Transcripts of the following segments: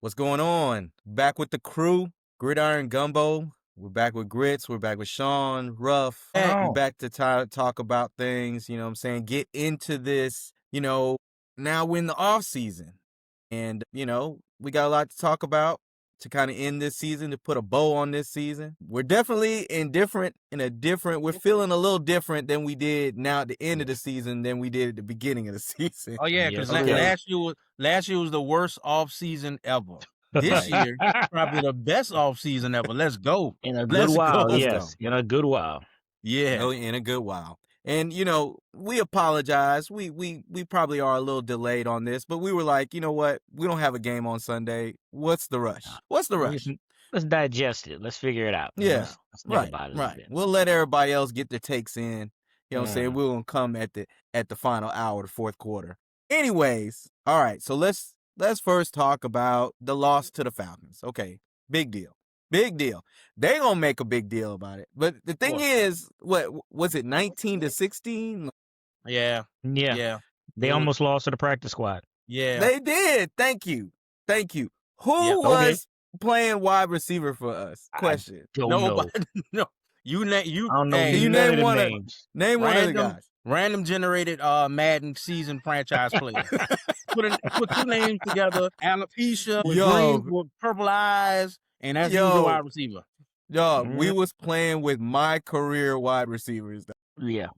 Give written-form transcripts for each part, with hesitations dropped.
What's going on? Back with the crew, Gridiron Gumbo. We're back with Grits. We're back with Sean, Ruff. We're back to talk about things, you know what I'm saying? Get into this, now we're in the off season. And, we got a lot to talk about to kind of end this season, to put a bow on this season. We're definitely we're feeling a little different than we did now at the end of the season than we did at the beginning of the season. Oh yeah, because last year was the worst off season ever. This year, probably the best off season ever. Let's go. In a good while, yes. In a good while. Yeah. In a good while. And, we apologize. We probably are a little delayed on this, but we were like, you know what? We don't have a game on Sunday. What's the rush? What's the rush? Let's digest it. Let's figure it out. Yeah. Let's think about it right. We'll let everybody else get their takes in. You know what I'm saying? We're going to come at the final hour, the fourth quarter. Anyways, all right. So let's first talk about the loss to the Falcons. Okay. Big deal. Big deal. They gonna make a big deal about it. But the thing is, what was it, 19-16? Yeah. They almost lost to the practice squad. Yeah. They did. Thank you. Who was playing wide receiver for us? Question. Nobody. No. You name one of the guys. Random generated Madden season franchise player. Put two names together. Alopecia with green with purple eyes. And that's the wide receiver. We was playing with my career wide receivers. Yeah.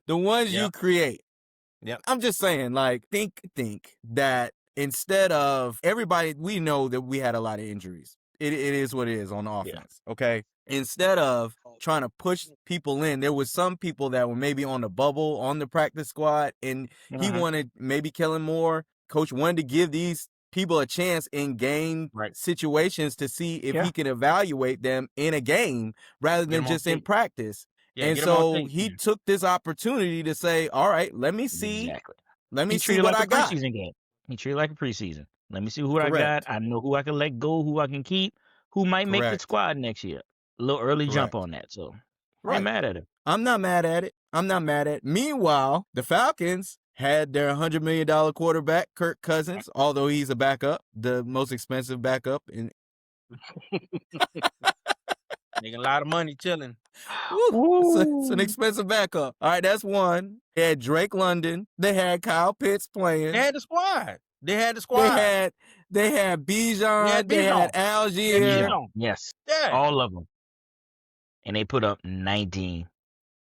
The ones you create. Yeah. I'm just saying, think that instead of everybody, we know that we had a lot of injuries. It is what it is on offense. Yeah. Okay. Instead of trying to push people in, there was some people that were maybe on the bubble, on the practice squad, and he wanted, maybe Kellen Moore, coach wanted to give these people a chance in game situations to see if he can evaluate them in a game rather than just in practice. Yeah, and so he took this opportunity to say, all right, let me see. Exactly. Let me see what I got. Preseason game. He treated it like a preseason. Let me see who I got. I know who I can let go, who I can keep, who might make the squad next year. A little early jump on that. So I ain't mad at it. I'm not mad at it. Meanwhile, the Falcons had their $100 million quarterback, Kirk Cousins, although he's a backup, the most expensive backup. Making a lot of money chilling. It's an expensive backup. All right, that's one. They had Drake London. They had Kyle Pitts playing. They had the squad. They had Bijan. They had Algier. Yes. Yeah. All of them. And they put up 19.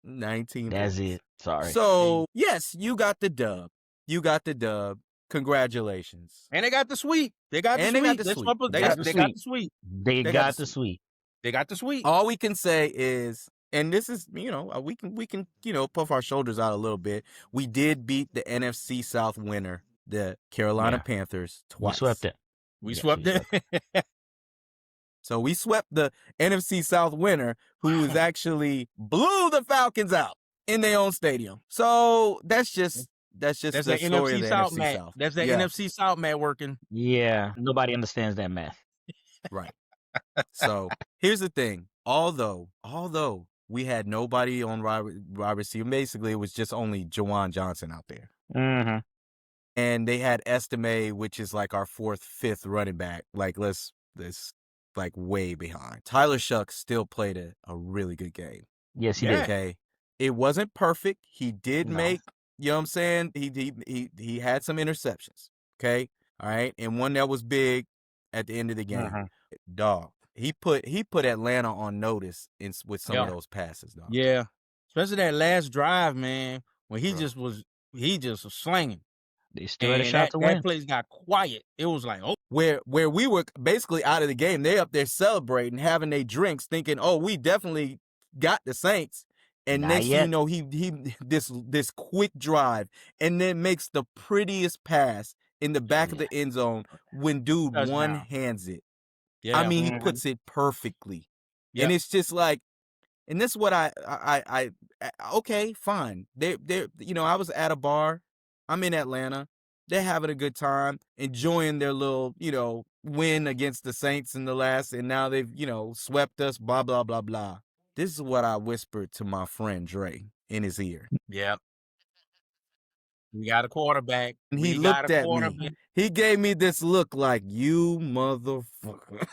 19. That's it. Sorry. So, yes, you got the dub. Congratulations. And they got the sweep. They got the sweep. All we can say is, and this is, we can puff our shoulders out a little bit. We did beat the NFC South winner, the Carolina Panthers, twice. We swept it. So we swept the NFC South winner, who actually blew the Falcons out in their own stadium. So that's just the story of the NFC South. That's that NFC South math working. Yeah, nobody understands that math. Right. So here's the thing. Although we had nobody on wide receiver, basically it was just only Jawan Johnson out there. Mm-hmm. And they had Estime, which is like our fourth, fifth running back. Let's way behind. Tyler Shough still played a really good game. Yes, he did. Okay. It wasn't perfect. He did make, you know what I'm saying? He had some interceptions. Okay. All right. And one that was big at the end of the game. Dog. He put Atlanta on notice with some of those passes, dog. Yeah. Especially that last drive, man, when he just was slinging. They still had a shot to win. That place got quiet. It was like, where we were basically out of the game. They up there celebrating, having their drinks, thinking, oh, we definitely got the Saints. And next thing you know, he this quick drive, and then makes the prettiest pass in the back of the end zone when dude one-hands it. Yeah. I mean, he puts it perfectly. Yep. And it's just like, and this is what I okay, fine. I was at a bar. I'm in Atlanta. They're having a good time, enjoying their little, win against the Saints in the last, and now they've, swept us, blah, blah, blah, blah. This is what I whispered to my friend Dre in his ear. Yeah. We got a quarterback. And he We got looked a at me. quarterback. He gave me this look like, you motherfucker.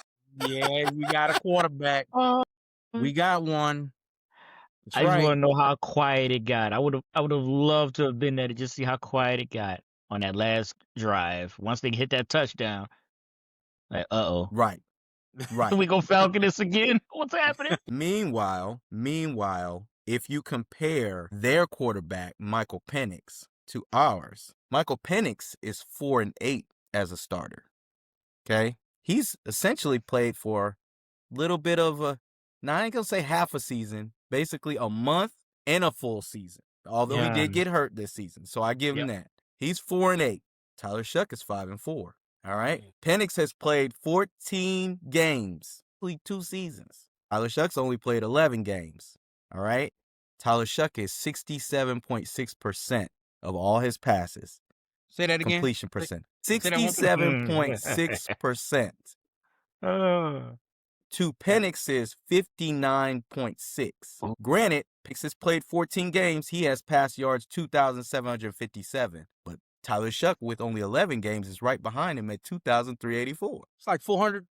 Yeah, we got a quarterback. We got one. That's I just right. want to know how quiet it got. I would have loved to have been there to just see how quiet it got on that last drive. Once they hit that touchdown, like, Right. we go Falcon this again? What's happening? Meanwhile, if you compare their quarterback, Michael Penix, to ours, Michael Penix is 4-8 as a starter. Okay? He's essentially played for a little bit of now I ain't gonna say half a season, basically a month and a full season. Although he did get hurt this season, so I give him that. He's 4-8. Tyler Shough is 5-4. All right. Penix has played 14 games, 2 seasons. Tyler Shough's only played 11 games. All right. Tyler Shough is 67.6% of all his passes. Say that again. Completion percent. 67.6%. To Penix's 59.6. Granted, Penix has played 14 games. He has pass yards 2,757. But Tyler Shough, with only 11 games, is right behind him at 2,384. It's like 400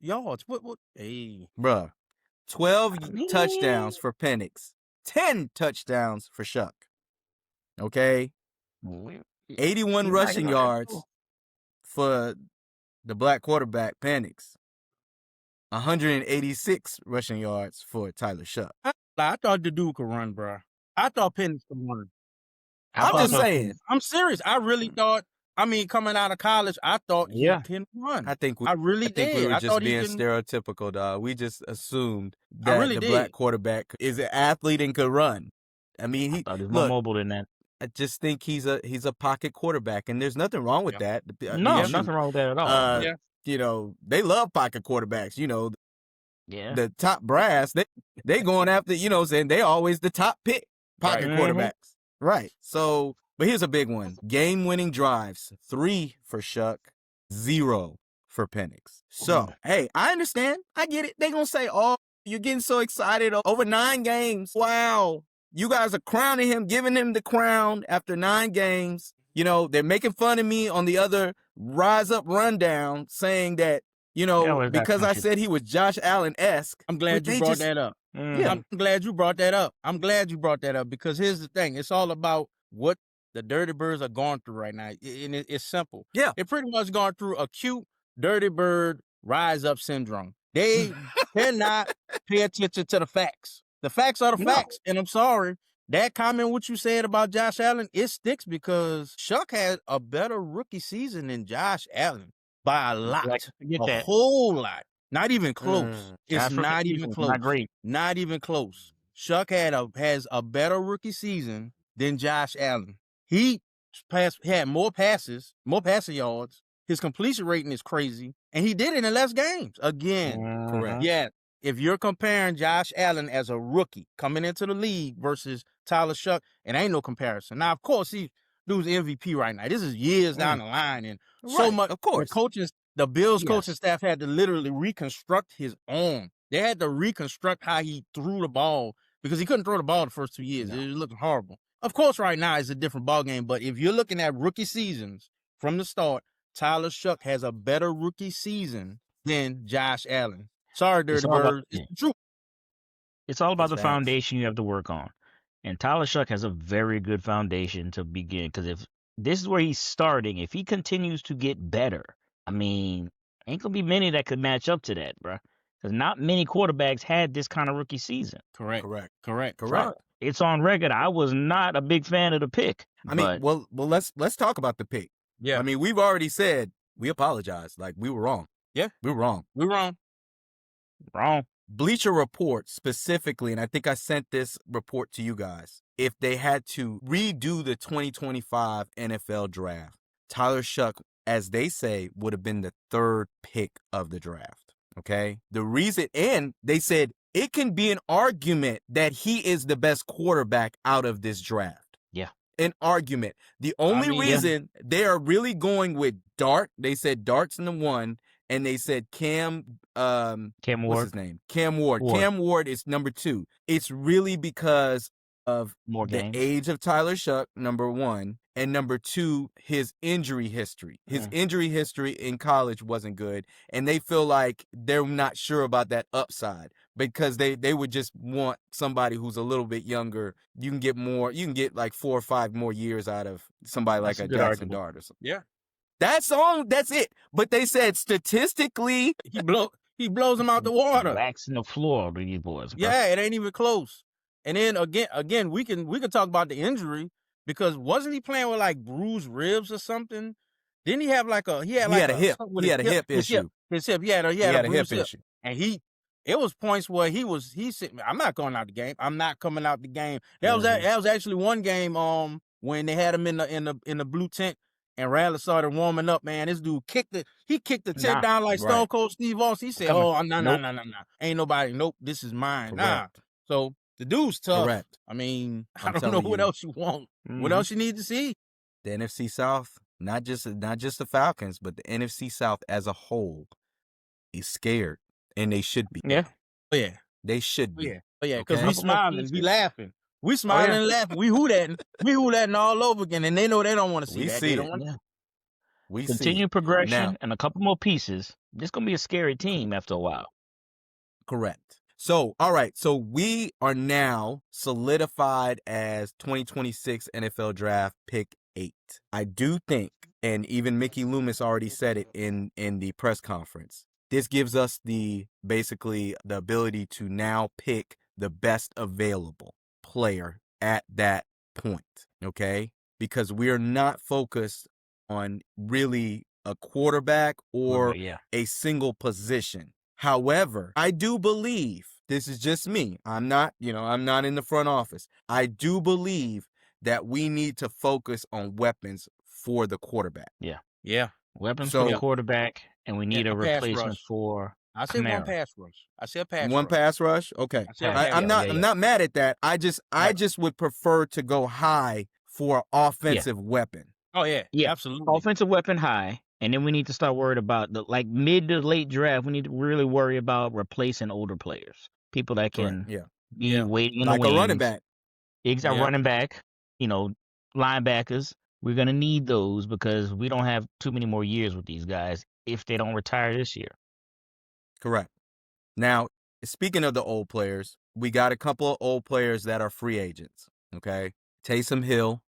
yards. What? Hey. Bruh. 12 touchdowns for Penix. 10 touchdowns for Shough. Okay? 81 rushing yards for the black quarterback, Penix. 186 rushing yards for Tyler Shough. I thought the dude could run, bro. I thought Penix could run. I'm just saying. I'm serious. I really thought, coming out of college, I thought he can run. I think we really did. We were just being stereotypical, dog. We just assumed that black quarterback is an athlete and could run. I mean, I thought he was more mobile than that. I just think he's a pocket quarterback, and there's nothing wrong with that. No, nothing wrong with that at all. You know, they love pocket quarterbacks. You know, the top brass, they going after, saying they always the top pick pocket quarterbacks. Right. So, but here's a big one. Game-winning drives, 3 for Shough, 0 for Penix. So, hey, I understand. I get it. They going to say, oh, you're getting so excited over 9 games. Wow. You guys are crowning him, giving him the crown after 9 games. You know, they're making fun of me on the other Rise Up Rundown, saying that, because I said he was Josh Allen-esque. I'm glad you brought that up. Yeah, I'm glad you brought that up. Because here's the thing. It's all about what the Dirty Birds are going through right now. And it's simple. Yeah. They're pretty much going through acute Dirty Bird Rise Up syndrome. They cannot pay attention to the facts. The facts are the facts. And I'm sorry. That comment, what you said about Josh Allen, it sticks because Shough had a better rookie season than Josh Allen by a lot. A whole lot. Not even close. It's not even close. Not great. Not even close. Shough has a better rookie season than Josh Allen. He had more passes, more passing yards. His completion rating is crazy. And he did it in less games. Again. Correct. Yeah. If you're comparing Josh Allen as a rookie coming into the league versus Tyler Shough, and ain't no comparison. Now, of course, he dude's MVP right now. This is years down the line, and so much. Of course, the Bills coaching staff had to literally reconstruct his arm. They had to reconstruct how he threw the ball because he couldn't throw the ball the first 2 years. It was looking horrible. Of course, right now it's a different ball game, but if you're looking at rookie seasons from the start, Tyler Shough has a better rookie season than Josh Allen. Sorry, Dirty Bird. It's true. It's all about the foundation you have to work on. And Tyler Shough has a very good foundation to begin, because if this is where he's starting, if he continues to get better, ain't going to be many that could match up to that, bro. Because not many quarterbacks had this kind of rookie season. Correct. So it's on record. I was not a big fan of the pick. Well, let's talk about the pick. Yeah. We've already said we apologize. Like, we were wrong. Yeah. We were wrong. Wrong. Bleacher Report specifically, and I think I sent this report to you guys, if they had to redo the 2025 NFL draft, Tyler Shough, as they say, would have been the 3rd pick of the draft. Okay? The reason, and they said it can be an argument that he is the best quarterback out of this draft. Yeah. An argument. The only reason they are really going with Dart, they said Dart's in the 1, and they said Cam Ward. What's his name? Cam Ward. Cam Ward is number 2. It's really because of More the games. age of Tyler Shough, number one, and number two, his injury history. His injury history in college wasn't good, and they feel like they're not sure about that upside because they would just want somebody who's a little bit younger. You can get like 4 or 5 more years out of somebody That's like a a good Jackson argument. Dart or something. Yeah. That's it. But they said statistically, He blows him out the water. Waxing the floor with these boys. Bro. Yeah, it ain't even close. And then again, we can talk about the injury because wasn't he playing with like bruised ribs or something? Didn't he have like a he had a hip issue. His hip. He had a bruised hip. And it was points where he said, I'm not going out the game. I'm not coming out the game. That was actually one game when they had him in the blue tent and Radler started warming up, man. This dude kicked the tent down like Stone Cold Steve Austin. He said, no. Ain't nobody. Nope, this is mine. Correct. Nah. So the dude's tough. Correct. I mean, I don't know what else you want. What else you need to see? The NFC South, not just the Falcons, but the NFC South as a whole is scared, and they should be. Yeah. Oh, yeah. They should be. Yeah, because we smiling, we laughing. We smiling and laughing. We hooting all over again, and they know they don't want to see that. See they it. We continue progression and a couple more pieces. This gonna be a scary team after a while. Correct. So, all right. So we are now solidified as 2026 NFL Draft pick 8. I do think, and even Mickey Loomis already said it in the press conference, this gives us basically the ability to now pick the best available player at that point, okay? Because we are not focused on really a quarterback or a single position. However, I do believe, this is just me, I'm not in the front office. I do believe that we need to focus on weapons for the quarterback. Yeah. Weapons for the quarterback, and we need a replacement for I said Kamara. One pass rush. I said pass One rush. pass rush? Okay. I'm not mad at that. I just would prefer to go high for offensive weapon. Oh yeah, absolutely. Offensive weapon high, and then we need to start worried about the mid to late draft. We need to really worry about replacing older players, people that can be waiting in the wings. Like a running back. Exactly, running back. Linebackers. We're gonna need those because we don't have too many more years with these guys if they don't retire this year. Correct. Now, speaking of the old players, we got a couple of old players that are free agents. Okay, Taysom Hill.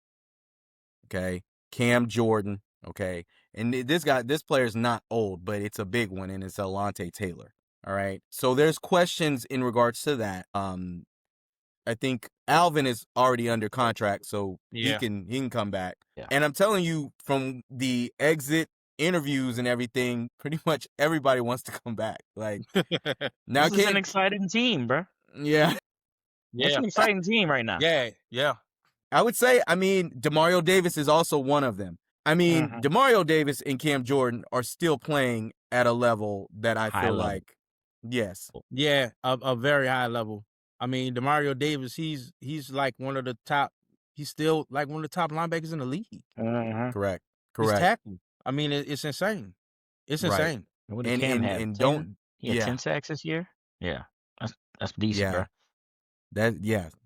Okay. Cam Jordan, okay? And this player's not old, but it's a big one, and it's Alante Taylor, all right? So there's questions in regards to that. I think Alvin is already under contract, so he can come back. Yeah. And I'm telling you, from the exit interviews and everything, pretty much everybody wants to come back. Like, now this is an exciting team, bro. Yeah. It's an exciting team right now. Yeah. I would say, Demario Davis is also one of them. Demario Davis and Cam Jordan are still playing at a level that I feel like, yes. Yeah, a very high level. Demario Davis, he's like one of the top, he's still like one of the top linebackers in the league. Correct. He's tackling. It's insane. It's insane. What did Cam have? And don't... He had 10 sacks this year? Yeah. That's decent, bro.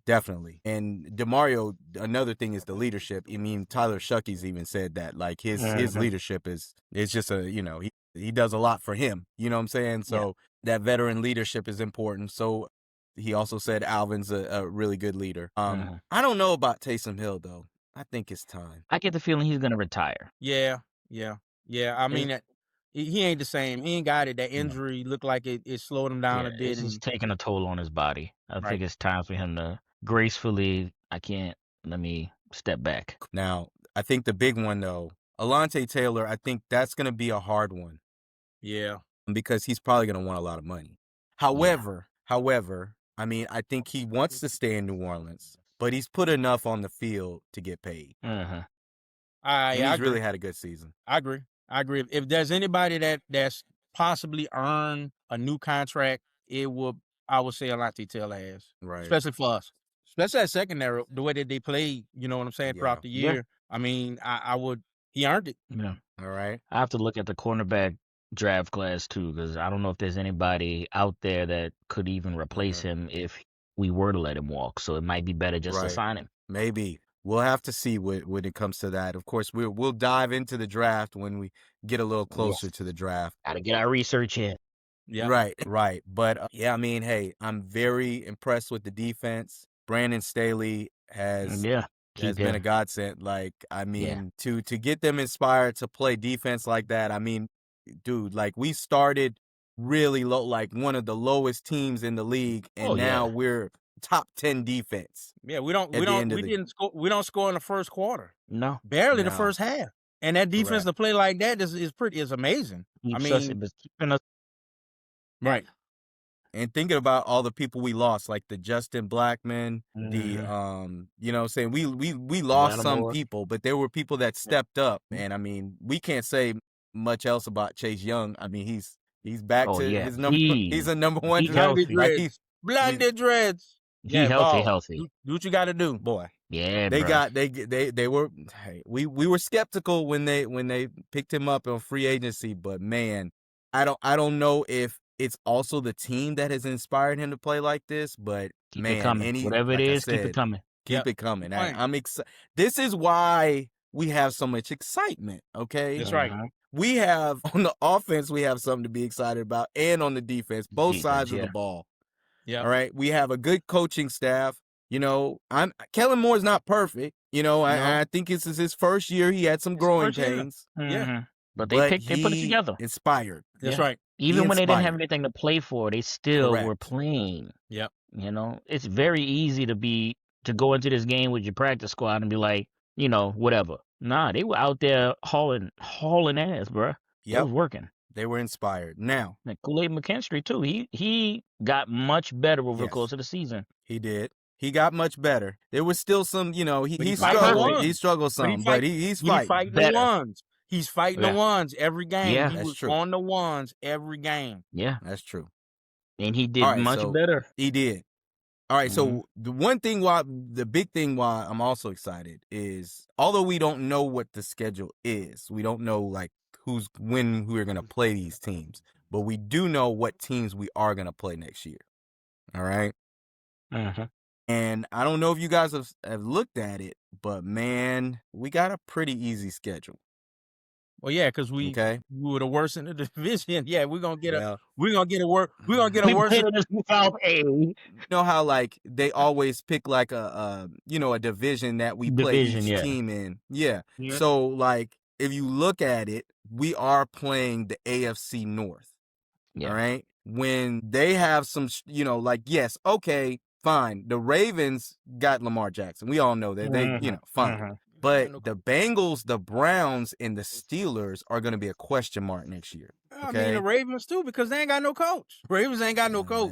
Definitely. And DeMario, another thing is the leadership. Tyler Shough even said that, like, his leadership is just he does a lot for him. You know what I'm saying? So that veteran leadership is important. So he also said Alvin's a really good leader. I don't know about Taysom Hill though. I think it's time. I get the feeling he's gonna retire. Yeah. He ain't the same. He ain't got it. That injury looked like it slowed him down a bit. It's just taking a toll on his body. I think it's time for him to gracefully, let me step back. Now, I think the big one, though, Alante Taylor, I think that's going to be a hard one. Yeah. Because he's probably going to want a lot of money. However, I think he wants to stay in New Orleans, but he's put enough on the field to get paid. He's really had a good season. I agree. If there's anybody that's possibly earned a new contract, I would say Alante Taylor has. Right. Especially for us. Especially at secondary, the way that they played, you know what I'm saying, throughout the year. He earned it. Yeah. All right. I have to look at the cornerback draft class too, because I don't know if there's anybody out there that could even replace him if we were to let him walk. So it might be better just to Right. sign him. Maybe. We'll have to see when it comes to that. Of course, we'll dive into the draft when we get a little closer to the draft. Got to get our research in. Yeah. Right. But yeah, I mean, hey, I'm very impressed with the defense. Brandon Staley has been a godsend. Like, I mean, to get them inspired to play defense like that, I mean, dude, like we started really low, like one of the lowest teams in the league, and now we're top 10 defense. Yeah, we don't score in the first quarter. No. Barely the first half. And that defense to play like that is amazing. Right. And thinking about all the people we lost, like the Justin Blackman, the you know what I'm saying, we lost some people, but there were people that stepped up. And I mean, we can't say much else about Chase Young. I mean, he's back to his number. He's a number one. Blinded dreads. He healthy. Do what you got to do, boy. Yeah, they were. Hey, we were skeptical when they picked him up on free agency, but man, I don't know if it's also the team that has inspired him to play like this, but keep it coming. Whatever it is, keep it coming. Keep it coming. I'm excited. This is why we have so much excitement. Okay, that's right. We have on the offense, we have something to be excited about, and on the defense, both sides of the ball. Yeah. All right. We have a good coaching staff. You know, Kellen Moore's not perfect. You know, I think this is his first year. He had some growing pains. Yeah. But they put it together. Inspired. That's right. Even when they didn't have anything to play for, they still were playing. Yep. You know, it's very easy to go into this game with your practice squad and be like, you know, whatever. Nah, they were out there hauling ass, bro. Yep. It was working. They were inspired. Now, Kool-Aid McKinstry too. He got much better over the course of the season. He did. He got much better. There was still some, you know, he struggled. He struggled some, but he's fighting. The ones. He's fighting the ones every game. Yeah, he that's was true. On the ones every game. Yeah, that's true. And he did much better. He did. All right. So the big thing why I'm also excited is, although we don't know what the schedule is, we don't know like when we're going to play these teams, but we do know what teams we are going to play next year. All right. And I don't know if you guys have looked at it, but man, we got a pretty easy schedule. Well, yeah, because we were the worst in the division. Yeah, we're gonna get a worse. You know how like they always pick like a division that we play each team in. Yeah. So like if you look at it, we are playing the AFC North. Yeah. All right. When they have some, yes, okay, fine. The Ravens got Lamar Jackson. We all know that they, fine. But the Bengals, the Browns, and the Steelers are going to be a question mark next year. Okay? I mean, the Ravens too, because they ain't got no coach. Ravens ain't got no coach.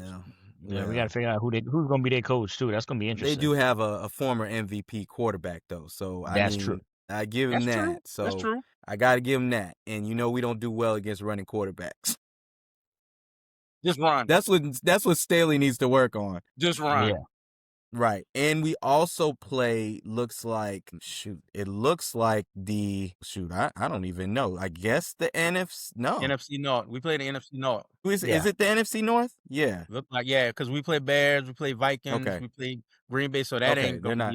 Yeah, we got to figure out who's going to be their coach too. That's going to be interesting. They do have a former MVP quarterback though, so that's true. I give him that. True. So that's true. I got to give him that. And we don't do well against running quarterbacks. Just run. That's what Staley needs to work on. Just run. Yeah. Right. And we also play, it looks like I don't even know. I guess the NFC North. We play the NFC North. Is it the NFC North? Yeah. Look like, because we play Bears, we play Vikings, we play Green Bay, so that ain't gonna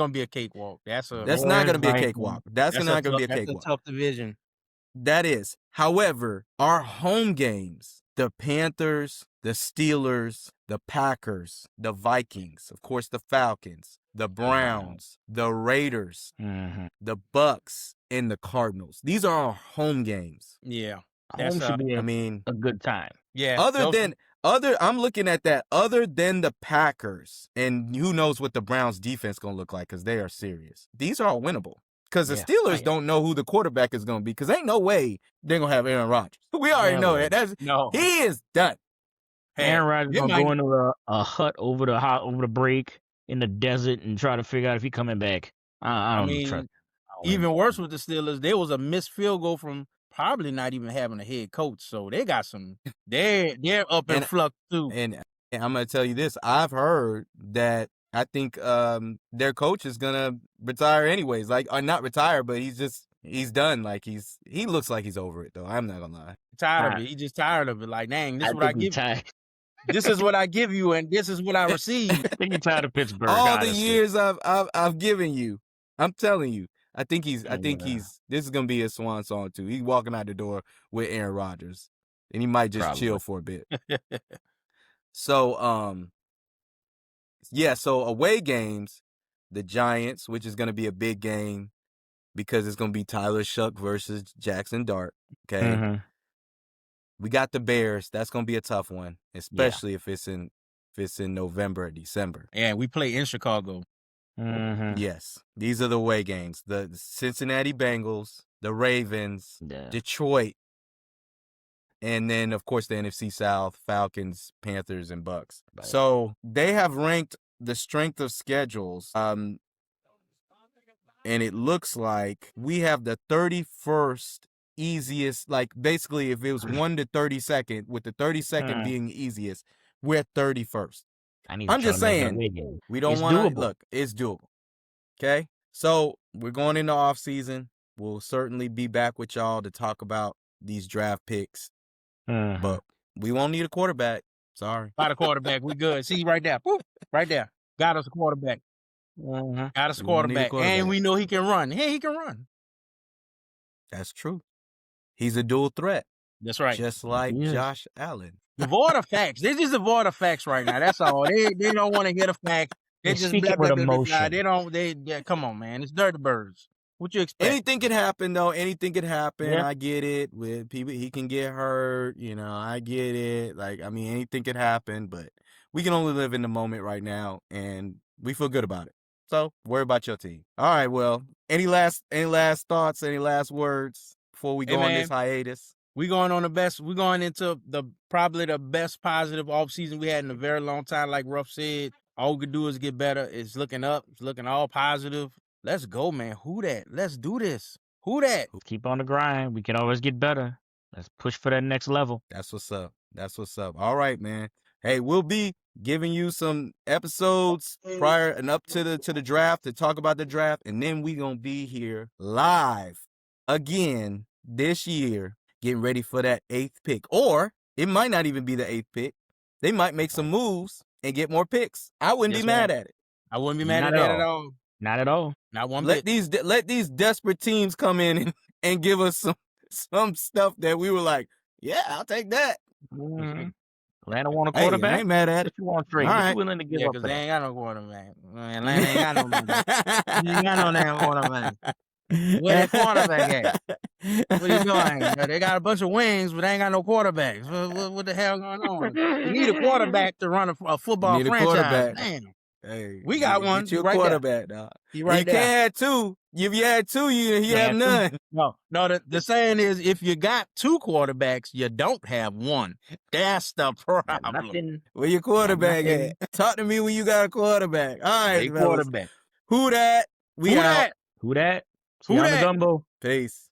be a cakewalk. That's not gonna be a cakewalk. That's not gonna be a cakewalk. That's a tough division. That is. However, our home games, the Panthers, the Steelers, the Packers, the Vikings, of course, the Falcons, the Browns, the Raiders, the Bucks, and the Cardinals. These are our home games. Yeah. Home should be a good time. Yeah. I'm looking at that. Other than the Packers, and who knows what the Browns defense going to look like, because they are serious. These are all winnable. Because the Steelers don't know who the quarterback is going to be, because ain't no way they're going to have Aaron Rodgers. We already know that. He is done. Aaron Rodgers going to go into a hut over the break in the desert and try to figure out if he's coming back. I don't trust. Even worse with the Steelers, there was a missed field goal from probably not even having a head coach. So they got some. They're up in flux too. And I'm going to tell you this. I've heard that I think their coach is going to retire anyways. Like, not retire, but he's done. Like, he looks like he's over it, though. I'm not going to lie. Tired of it. He's just tired of it. Like, dang, this is what I give you. This is what I give you, and this is what I receive. I think you're tired of Pittsburgh. All honestly. the years I've given you, I'm telling you. I think he's. This is gonna be his swan song too. He's walking out the door with Aaron Rodgers, and he might just chill for a bit. So, so away games, the Giants, which is gonna be a big game because it's gonna be Tyler Shough versus Jackson Dart. Okay. Mm-hmm. We got the Bears. That's gonna be a tough one, especially if it's in November or December. And we play in Chicago. Mm-hmm. Yes, these are the away games: the Cincinnati Bengals, the Ravens, Detroit, and then of course the NFC South: Falcons, Panthers, and Bucks. Right. So they have ranked the strength of schedules, and it looks like we have the 31st easiest. Like basically, if it was 1 to 32nd, with the 32nd being easiest, we're 31st. I'm just saying, we don't want to look. It's doable. Okay, so we're going into off season. We'll certainly be back with y'all to talk about these draft picks, but we won't need a quarterback. Sorry, got a quarterback. We good. See right there, woo, right there. Got us a quarterback. Got us a quarterback, and we know he can run. Hey, he can run. That's true. He's a dual threat. That's right. Just like Josh Allen. Devoid of facts. They just devoid of facts right now. That's all. They don't want to hear the fact. They just blah, blah, blah, blah, blah. They don't. Come on, man. It's dirty birds. What you expect? Anything could happen, though. Anything could happen. Yeah. I get it. With people, he can get hurt. I get it. Like, I mean, anything could happen. But we can only live in the moment right now, and we feel good about it. So worry about your team. All right. Well, any last thoughts? Any last words before we go on this hiatus? We're going into probably the best positive offseason we had in a very long time. Like Ruff said, all we can do is get better. It's looking up. It's looking all positive. Let's go, man. Who that? Let's do this. Who that? Keep on the grind. We can always get better. Let's push for that next level. That's what's up. All right, man. Hey, we'll be giving you some episodes prior and up to the draft to talk about the draft, and then we gonna be here live again this year, getting ready for that 8th pick. Or it might not even be the 8th pick. They might make some moves and get more picks. I wouldn't be mad at it. I wouldn't be mad at that at all. Not at all. Not one bit. Let these desperate teams come in and give us some stuff that we were like, yeah, I'll take that. Mm-hmm. Atlanta want a quarterback. Hey, I ain't mad at it. You want trade? All right. You willing to give up? Because they ain't got no quarterback. Atlanta ain't got no money. You ain't got no damn quarterback. Where the quarterback at? What are you doing? They got a bunch of wings, but they ain't got no quarterbacks. What the hell going on? You need a quarterback to run a football franchise. Damn. Hey, we got one. Get your quarterback, dog. You can't have two. If you had two, you have none. No. The saying is, if you got two quarterbacks, you don't have one. That's the problem. Where your quarterback at? Talk to me when you got a quarterback. All right, quarterback. Who that? Who that? Who that? Gridiron Gumbo. Peace.